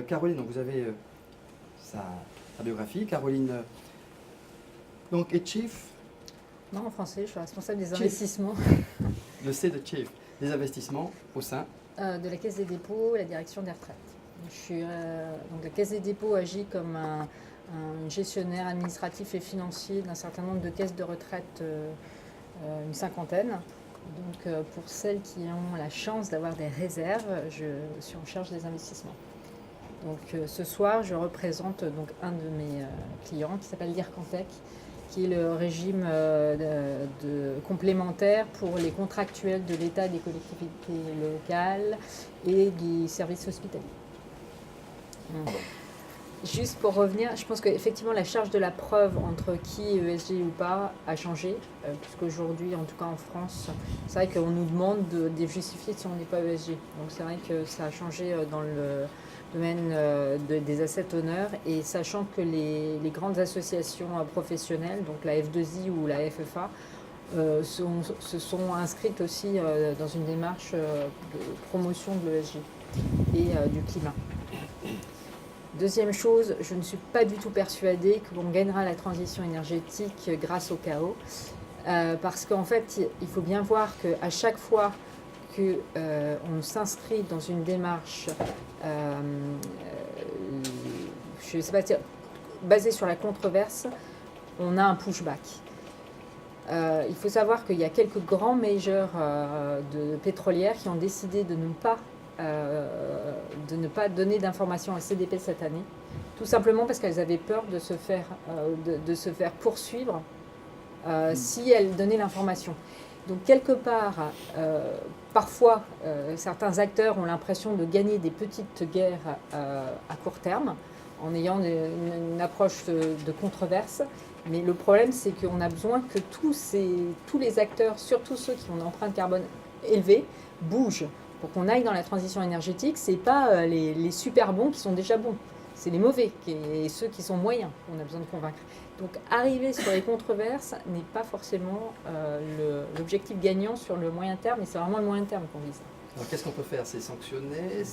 Caroline, donc vous avez sa biographie. Caroline donc, est Chief. Non, en français, je suis responsable des Chief. investissements Le C de Chief, des investissements au sein. de la Caisse des dépôts et la direction des retraites. Donc la Caisse des dépôts agit comme un gestionnaire administratif et financier d'un certain nombre de caisses de retraite, une cinquantaine. Donc pour celles qui ont la chance d'avoir des réserves, je suis en charge des investissements. Donc ce soir, je représente donc un de mes clients qui s'appelle l'IRCANTEC, qui est le régime complémentaire pour les contractuels de l'État, des collectivités locales et des services hospitaliers. Juste pour revenir, je pense qu'effectivement la charge de la preuve entre qui est ESG ou pas a changé, puisqu'aujourd'hui, en tout cas en France, c'est vrai qu'on nous demande de justifier si on n'est pas ESG. Donc c'est vrai que ça a changé dans le domaine des asset owners, et sachant que les grandes associations professionnelles, donc la F2I ou la FFA, se sont inscrites aussi dans une démarche de promotion de l'ESG et du climat. Deuxième chose, je ne suis pas du tout persuadée qu'on gagnera la transition énergétique grâce au chaos, parce qu'en fait, il faut bien voir qu'à chaque fois qu'on s'inscrit dans une démarche, je sais pas, basée sur la controverse, on a un pushback. Il faut savoir qu'il y a quelques grands majors de pétrolières qui ont décidé de ne pas donner d'informations à CDP cette année, tout simplement parce qu'elles avaient peur de se faire poursuivre si elles donnaient l'information. Donc quelque part, parfois, certains acteurs ont l'impression de gagner des petites guerres à court terme en ayant une approche de controverse. Mais le problème, c'est qu'on a besoin que tous les acteurs, surtout ceux qui ont une empreinte carbone élevée, bougent. Pour qu'on aille dans la transition énergétique, ce n'est pas les super bons qui sont déjà bons, c'est les mauvais et ceux qui sont moyens qu'on a besoin de convaincre. Donc arriver sur les controverses n'est pas forcément l'objectif gagnant sur le moyen terme, et c'est vraiment le moyen terme qu'on vise. Alors qu'est-ce qu'on peut faire? C'est sanctionner?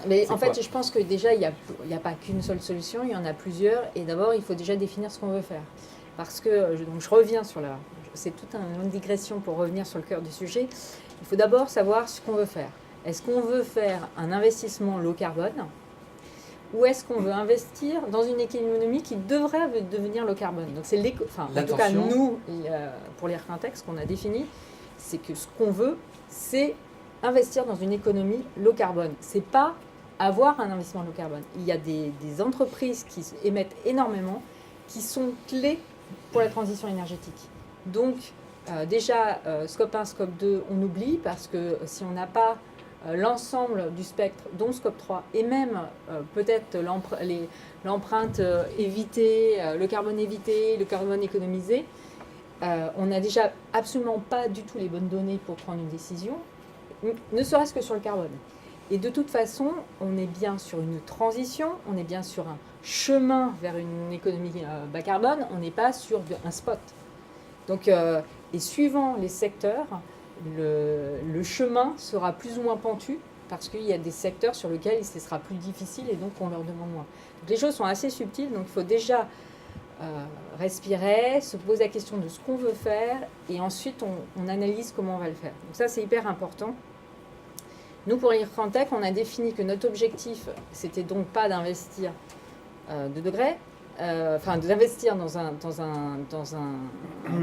Mais en fait, je pense que déjà, il n'y a pas qu'une seule solution, il y en a plusieurs. Et d'abord, il faut déjà définir ce qu'on veut faire. Parce que, donc je reviens sur c'est toute une longue digression pour revenir sur le cœur du sujet. Il faut d'abord savoir ce qu'on veut faire. Est-ce qu'on veut faire un investissement low carbone, ou est-ce qu'on veut investir dans une économie qui devrait devenir low carbone? Donc c'est en tout cas, nous, pour l'IRCANTEC, ce qu'on a défini, c'est que ce qu'on veut, c'est investir dans une économie low carbone. Ce n'est pas avoir un investissement low carbone. Il y a des entreprises qui émettent énormément, qui sont clés pour la transition énergétique. Donc déjà, scope 1, scope 2, on oublie, parce que si on n'a pas l'ensemble du spectre, dont scope 3, et même peut-être l'empreinte évitée, le carbone évité, le carbone économisé, on n'a déjà absolument pas du tout les bonnes données pour prendre une décision, ne serait-ce que sur le carbone. Et de toute façon, on est bien sur une transition, on est bien sur un chemin vers une économie bas carbone, on n'est pas sur un spot. Donc, et suivant les secteurs, le chemin sera plus ou moins pentu, parce qu'il y a des secteurs sur lesquels ce sera plus difficile et donc on leur demande moins. Donc, les choses sont assez subtiles, donc il faut déjà respirer, se poser la question de ce qu'on veut faire, et ensuite on analyse comment on va le faire. Donc ça, c'est hyper important. Nous, pour l'IRCANTEC, on a défini que notre objectif, c'était donc pas d'investir 2 degrés, d'investir dans un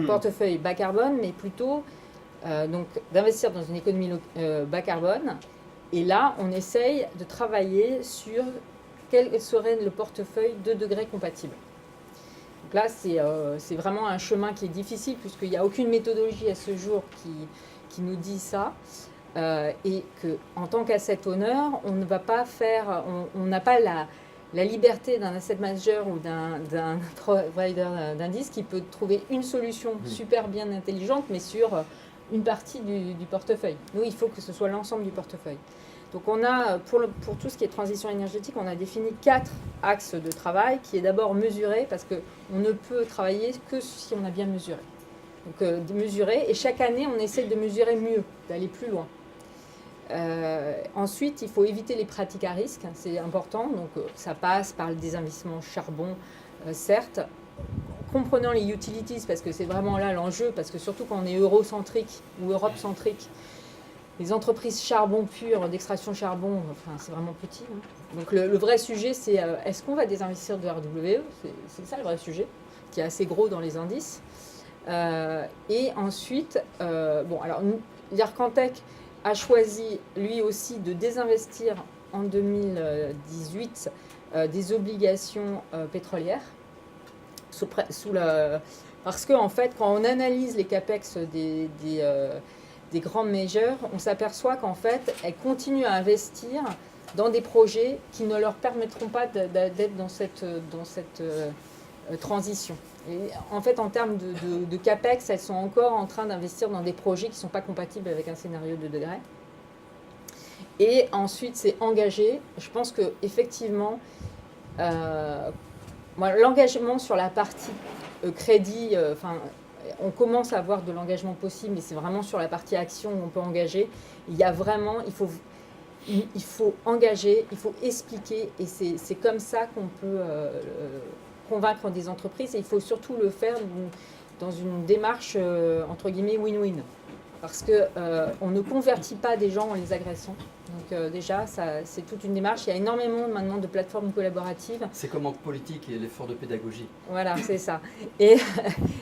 portefeuille bas carbone, mais plutôt donc d'investir dans une économie bas carbone. Et là, on essaye de travailler sur quel serait le portefeuille 2 degrés compatible. Donc là, c'est vraiment un chemin qui est difficile, puisqu'il n'y a aucune méthodologie à ce jour qui nous dit ça. Et qu'en tant qu'asset owner, on ne va pas faire, on n'a pas la liberté d'un asset manager ou d'un provider d'indices qui peut trouver une solution super bien intelligente, mais sur une partie du portefeuille. Nous, il faut que ce soit l'ensemble du portefeuille. Donc on a, pour tout ce qui est transition énergétique, on a défini 4 axes de travail, qui est d'abord mesurer, parce qu'on ne peut travailler que si on a bien mesuré. Donc de mesurer, et chaque année, on essaie de mesurer mieux, d'aller plus loin. Ensuite, il faut éviter les pratiques à risque, c'est important. Donc, ça passe par le désinvestissement charbon, certes, comprenant les utilities, parce que c'est vraiment là l'enjeu, parce que surtout quand on est eurocentrique ou Europe-centrique, les entreprises charbon pur, d'extraction charbon, enfin, c'est vraiment petit. Hein. Donc le vrai sujet, c'est est-ce qu'on va désinvestir de RWE? C'est ça le vrai sujet, qui est assez gros dans les indices. Et ensuite, alors l'Ircantec a choisi lui aussi de désinvestir en 2018 des obligations pétrolières. Parce qu'en fait, quand on analyse les capex des grands majors, on s'aperçoit qu'en fait, elles continuent à investir dans des projets qui ne leur permettront pas d'être dans cette transition. Et en fait, en termes de capex, elles sont encore en train d'investir dans des projets qui ne sont pas compatibles avec un scénario de degrés. Et ensuite, c'est engagé. Je pense qu'effectivement, l'engagement sur la partie crédit, on commence à avoir de l'engagement possible, mais c'est vraiment sur la partie action où on peut engager. Il y a vraiment, il faut engager, il faut expliquer, et c'est comme ça qu'on peut convaincre des entreprises. Et il faut surtout le faire dans une démarche entre guillemets win-win, parce que on ne convertit pas des gens en les agressant. Donc déjà, c'est toute une démarche. Il y a énormément maintenant de plateformes collaboratives. C'est comme en politique et l'effort de pédagogie. Voilà, c'est ça. Et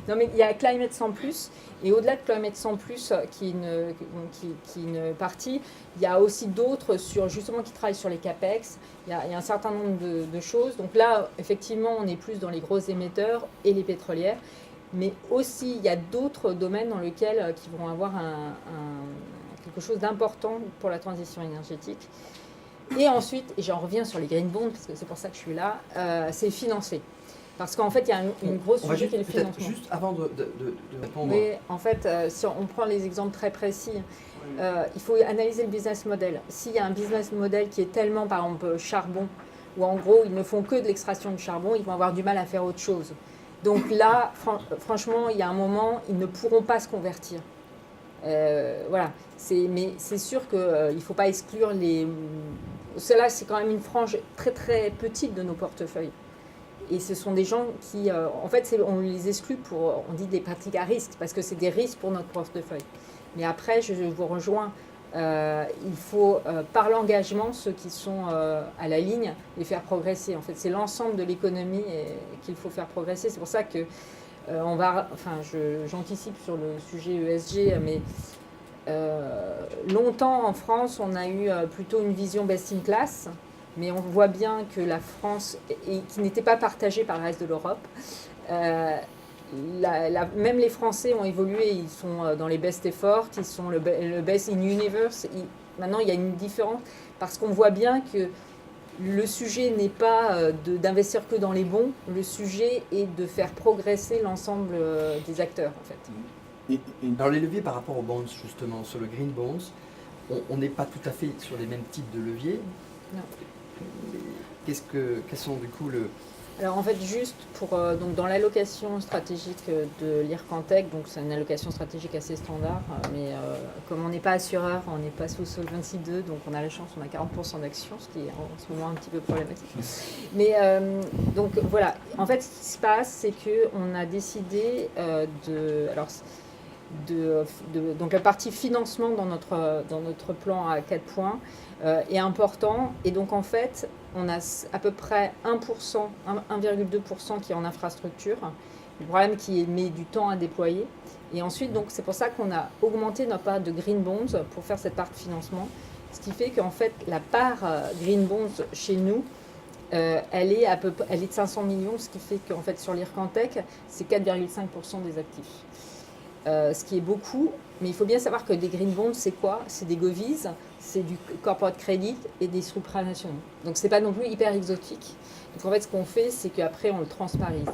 non, mais il y a Climate 100+, et au-delà de Climate 100+, qui est une partie, il y a aussi d'autres justement qui travaillent sur les CAPEX. Il y a un certain nombre de choses. Donc là, effectivement, on est plus dans les gros émetteurs et les pétrolières. Mais aussi, il y a d'autres domaines dans lesquels qui vont avoir quelque chose d'important pour la transition énergétique. Et ensuite, et j'en reviens sur les green bonds, parce que c'est pour ça que je suis là, c'est financer. Parce qu'en fait, il y a une grosse sujet qui est le financement. Juste avant de répondre. Mais en fait, si on prend les exemples très précis, il faut analyser le business model. S'il y a un business model qui est tellement, par exemple, charbon, où en gros, ils ne font que de l'extraction de charbon, ils vont avoir du mal à faire autre chose. Donc là, franchement, il y a un moment, ils ne pourront pas se convertir. Voilà. Mais c'est sûr qu'il ne faut pas exclure les... Cela, c'est quand même une frange très très petite de nos portefeuilles. Et ce sont des gens qui... en fait, on les exclut pour... On dit des pratiques à risque, parce que c'est des risques pour notre portefeuille. Mais après, je vous rejoins. Il faut, par l'engagement, ceux qui sont à la ligne, les faire progresser. En fait, c'est l'ensemble de l'économie qu'il faut faire progresser. C'est pour ça que j'anticipe sur le sujet ESG, mais longtemps en France, on a eu plutôt une vision best in class, mais on voit bien que la France, qui n'était pas partagée par le reste de l'Europe, même les Français ont évolué, ils sont dans les best efforts, ils sont le best in universe. Maintenant, il y a une différence parce qu'on voit bien que le sujet n'est pas d'investir que dans les bons, le sujet est de faire progresser l'ensemble des acteurs, en fait. Et dans les leviers par rapport aux bonds, justement, sur le green bonds, on n'est pas tout à fait sur les mêmes types de leviers. Non. Quels sont du coup Alors en fait, juste pour donc dans l'allocation stratégique de l'Ircantec, donc c'est une allocation stratégique assez standard, mais comme on n'est pas assureur, on n'est pas sous Solvency 2, donc on a la chance, on a 40% d'actions, ce qui est en ce moment un petit peu problématique. Mais donc voilà, en fait, ce qui se passe, c'est que on a décidé donc la partie financement dans notre plan à 4 points est important. Et donc en fait, on a à peu près 1,2% qui est en infrastructure. Le problème qui met du temps à déployer. Et ensuite, donc c'est pour ça qu'on a augmenté notre part de green bonds pour faire cette part de financement. Ce qui fait qu'en fait, la part green bonds chez nous, elle est de 500 millions, ce qui fait qu'en fait sur l'Ircantec, c'est 4,5% des actifs. Ce qui est beaucoup, mais il faut bien savoir que des green bonds, c'est quoi? C'est des govies, c'est du corporate credit et des supranationaux. Donc c'est pas non plus hyper exotique. Donc en fait, ce qu'on fait, c'est qu'après, on le transparise.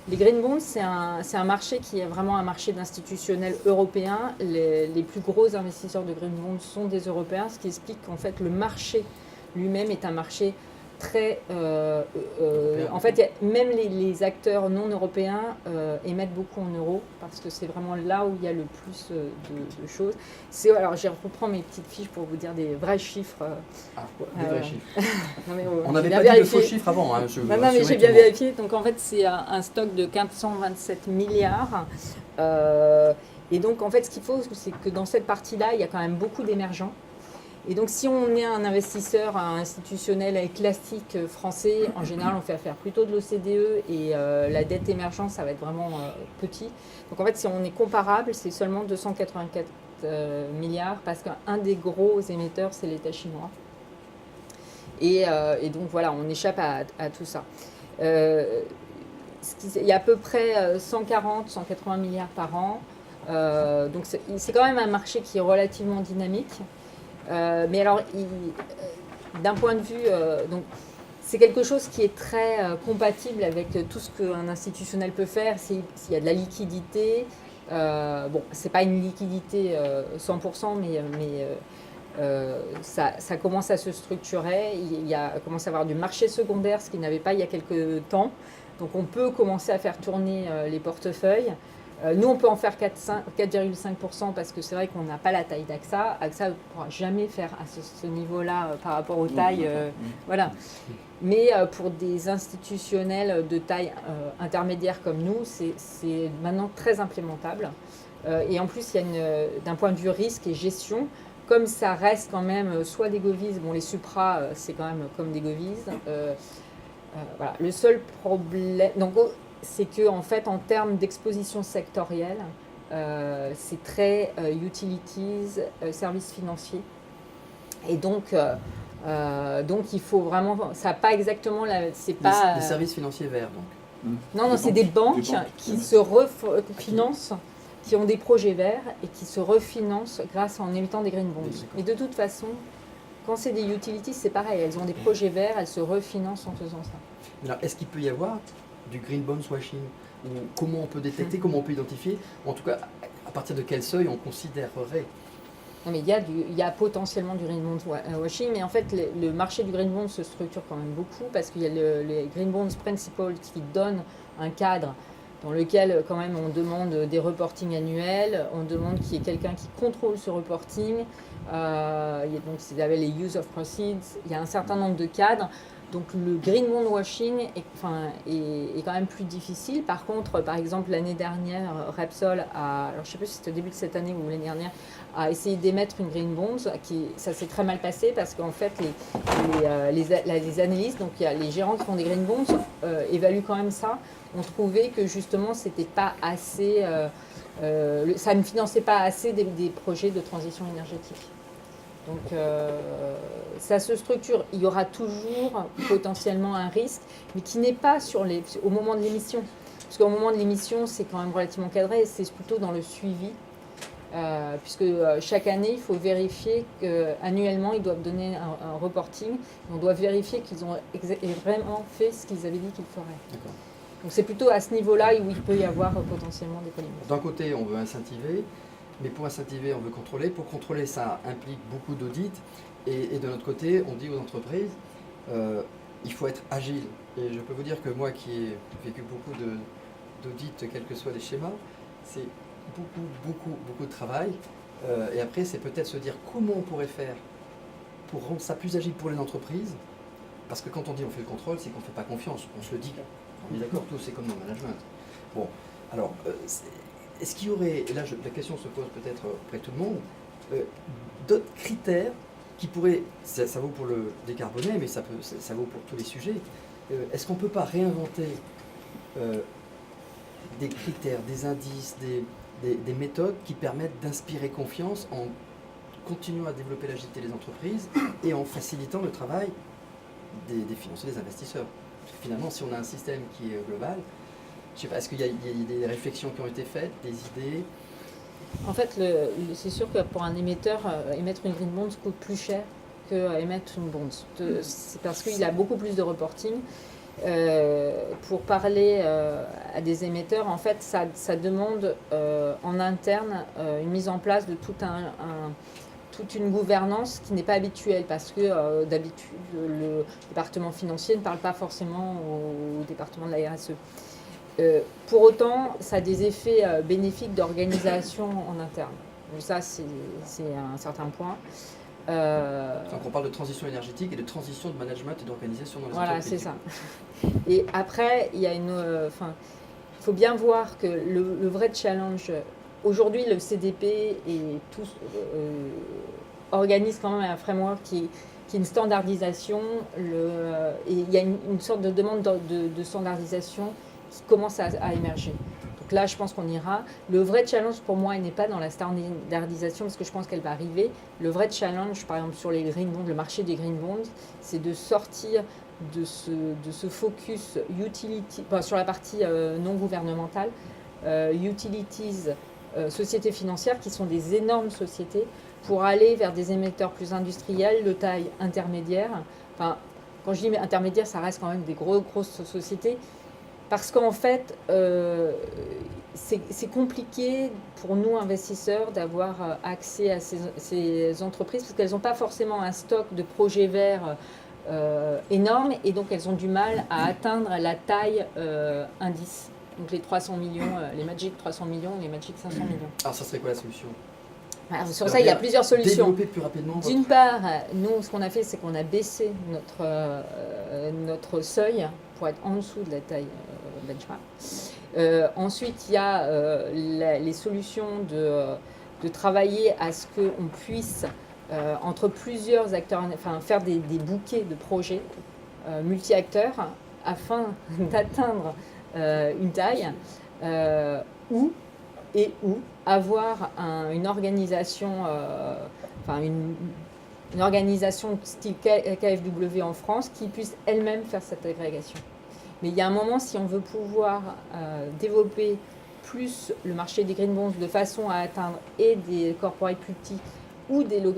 Les green bonds, c'est un marché qui est vraiment un marché d'institutionnels européens. Les plus gros investisseurs de green bonds sont des Européens, ce qui explique qu'en fait, le marché lui-même est un marché très... en fait, même les acteurs non européens émettent beaucoup en euros parce que c'est vraiment là où il y a le plus de choses. Alors, je reprends mes petites fiches pour vous dire des vrais chiffres. Des vrais chiffres. Non, mais, on n'avait pas dit de faux chiffres avant. Hein, non, mais j'ai bien vérifié. Donc, en fait, c'est un stock de 427 milliards. Et donc, en fait, ce qu'il faut, c'est que dans cette partie-là, il y a quand même beaucoup d'émergents. Et donc, si on est un investisseur institutionnel classique français, en général, on fait affaire plutôt de l'OCDE et la dette émergente, ça va être vraiment petit. Donc, en fait, si on est comparable, c'est seulement 284 milliards parce qu'un des gros émetteurs, c'est l'État chinois. Et donc, voilà, on échappe à tout ça. Il y a à peu près 140-180 milliards par an. Donc, c'est quand même un marché qui est relativement dynamique. Mais alors, d'un point de vue, donc, c'est quelque chose qui est très compatible avec tout ce qu'un institutionnel peut faire. S'il y a de la liquidité, bon, c'est pas une liquidité 100%, mais ça commence à se structurer. Commence à avoir du marché secondaire, ce qu'il n'avait pas il y a quelques temps. Donc, on peut commencer à faire tourner les portefeuilles. Nous, on peut en faire 4,5% parce que c'est vrai qu'on n'a pas la taille d'AXA. AXA ne pourra jamais faire à ce niveau-là par rapport aux tailles. Voilà. Mais pour des institutionnels de taille intermédiaire comme nous, c'est maintenant très implémentable. Et en plus, d'un point de vue risque et gestion, comme ça reste quand même soit des govies, bon, les supras, c'est quand même comme des govies. Voilà. Le seul problème... Donc, c'est que en fait, en termes d'exposition sectorielle, c'est très utilities, services financiers. Et donc il faut vraiment, ça n'a pas exactement c'est pas des services financiers verts donc. Non, c'est des banques qui se refinancent, qui ont des projets verts et qui se refinancent en émettant des green bonds. Et de toute façon, quand c'est des utilities, c'est pareil, elles ont des projets verts, elles se refinancent en faisant ça. Alors, est-ce qu'il peut y avoir du green bonds washing, ou comment on peut détecter, comment on peut identifier, en tout cas à partir de quel seuil on considérerait? Non, mais il y a potentiellement du green bonds washing, mais en fait le marché du green bond se structure quand même beaucoup parce qu'il y a les green bonds principal qui donnent un cadre dans lequel quand même on demande des reportings annuels, on demande qu'il y ait quelqu'un qui contrôle ce reporting, donc c'est les use of proceeds, il y a un certain nombre de cadres. Donc le green bond washing est quand même plus difficile. Par contre, par exemple, l'année dernière, Repsol alors je ne sais pas si c'était au début de cette année ou l'année dernière, a essayé d'émettre une green bond. Ça s'est très mal passé parce qu'en fait, les analystes, donc il y a les gérants qui font des green bonds, évaluent quand même ça, ont trouvé que justement, c'était pas assez, ça ne finançait pas assez des projets de transition énergétique. Donc ça se structure, il y aura toujours potentiellement un risque, mais qui n'est pas au moment de l'émission. Parce qu'au moment de l'émission, c'est quand même relativement cadré, c'est plutôt dans le suivi, puisque chaque année, il faut vérifier qu'annuellement, ils doivent donner un reporting, on doit vérifier qu'ils ont vraiment fait ce qu'ils avaient dit qu'ils feraient. D'accord. Donc c'est plutôt à ce niveau-là où il peut y avoir potentiellement des polémiques. D'un côté, on veut incentiver. Mais pour incentiver, on veut contrôler. Pour contrôler, ça implique beaucoup d'audits. Et de notre côté, on dit aux entreprises, il faut être agile. Et je peux vous dire que moi qui ai vécu beaucoup d'audits, quels que soient les schémas, c'est beaucoup de travail. Et après, c'est peut-être se dire comment on pourrait faire pour rendre ça plus agile pour les entreprises. Parce que quand on dit on fait le contrôle, c'est qu'on ne fait pas confiance. On se le dit. On est d'accord, tout c'est comme dans le management. Bon, alors... est-ce qu'il y aurait, et là la question se pose peut-être auprès de tout le monde, d'autres critères qui pourraient, ça vaut pour le décarboné, mais ça vaut pour tous les sujets, est-ce qu'on ne peut pas réinventer des critères, des indices, des méthodes qui permettent d'inspirer confiance en continuant à développer l'agilité des entreprises et en facilitant le travail des financiers, des investisseurs? Parce que finalement, si on a un système qui est global, je ne sais pas, est-ce qu'il y a des réflexions qui ont été faites, des idées? En fait, c'est sûr que pour un émetteur, émettre une green bond coûte plus cher qu'émettre une bond. C'est parce qu'il a beaucoup plus de reporting. Pour parler à des émetteurs, en fait, ça demande en interne une mise en place de tout toute une gouvernance qui n'est pas habituelle parce que d'habitude le département financier ne parle pas forcément au département de la RSE. Pour autant, ça a des effets bénéfiques d'organisation en interne. Donc ça, c'est un certain point. Donc on parle de transition énergétique et de transition de management et d'organisation dans les voilà, entreprises. Voilà, c'est ça. Et après, il y a il faut bien voir que le vrai challenge, aujourd'hui, le CDP et tous organisent quand même un framework qui est une standardisation. Et il y a une sorte de demande de standardisation qui commence à émerger. Donc là, je pense qu'on ira. Le vrai challenge pour moi, il n'est pas dans la standardisation parce que je pense qu'elle va arriver. Le vrai challenge, par exemple, sur les green bonds, le marché des green bonds, c'est de sortir de ce focus utility, sur la partie non gouvernementale, utilities, sociétés financières qui sont des énormes sociétés pour aller vers des émetteurs plus industriels de taille intermédiaire. Enfin, quand je dis intermédiaire, ça reste quand même des grosses sociétés. Parce qu'en fait, c'est compliqué pour nous, investisseurs, d'avoir accès à ces entreprises parce qu'elles n'ont pas forcément un stock de projets verts énorme et donc elles ont du mal à atteindre la taille indice. Donc les 300 millions, les Magic 300 millions, les Magic 500 millions. Alors ça serait quoi la solution? Alors, sur ça, il y a plusieurs solutions. Développer plus rapidement. D'une part, nous, ce qu'on a fait, c'est qu'on a baissé notre seuil pour être en dessous de la taille benchmark. Ensuite, il y a les solutions de travailler à ce qu'on puisse, entre plusieurs acteurs, faire des bouquets de projets multi-acteurs afin d'atteindre une taille où avoir une organisation, une organisation style KfW en France qui puisse elle-même faire cette agrégation. Mais il y a un moment, si on veut pouvoir développer plus le marché des green bonds de façon à atteindre et des corporates plus petits ou des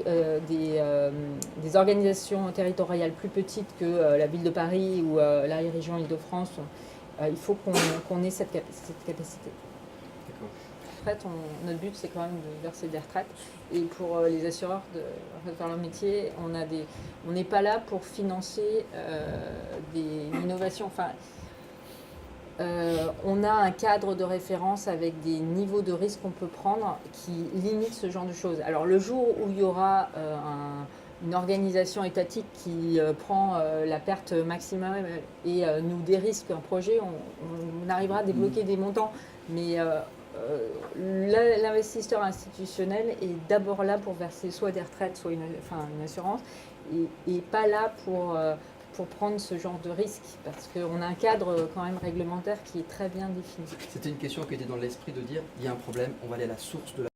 organisations territoriales plus petites que la ville de Paris ou la région Île-de-France, il faut qu'on ait cette capacité. Notre but, c'est quand même de verser des retraites. Et pour les assureurs de faire leur métier, on n'est pas là pour financer des innovations. On a un cadre de référence avec des niveaux de risque qu'on peut prendre qui limitent ce genre de choses. Alors le jour où il y aura une organisation étatique qui prend la perte maximale et nous dérisque un projet, on arrivera à débloquer des montants. Mais l'investisseur institutionnel est d'abord là pour verser soit des retraites, soit une assurance, et pas là pour prendre ce genre de risque, parce qu'on a un cadre quand même réglementaire qui est très bien défini. C'était une question qui était dans l'esprit de dire, il y a un problème, on va aller à la source de la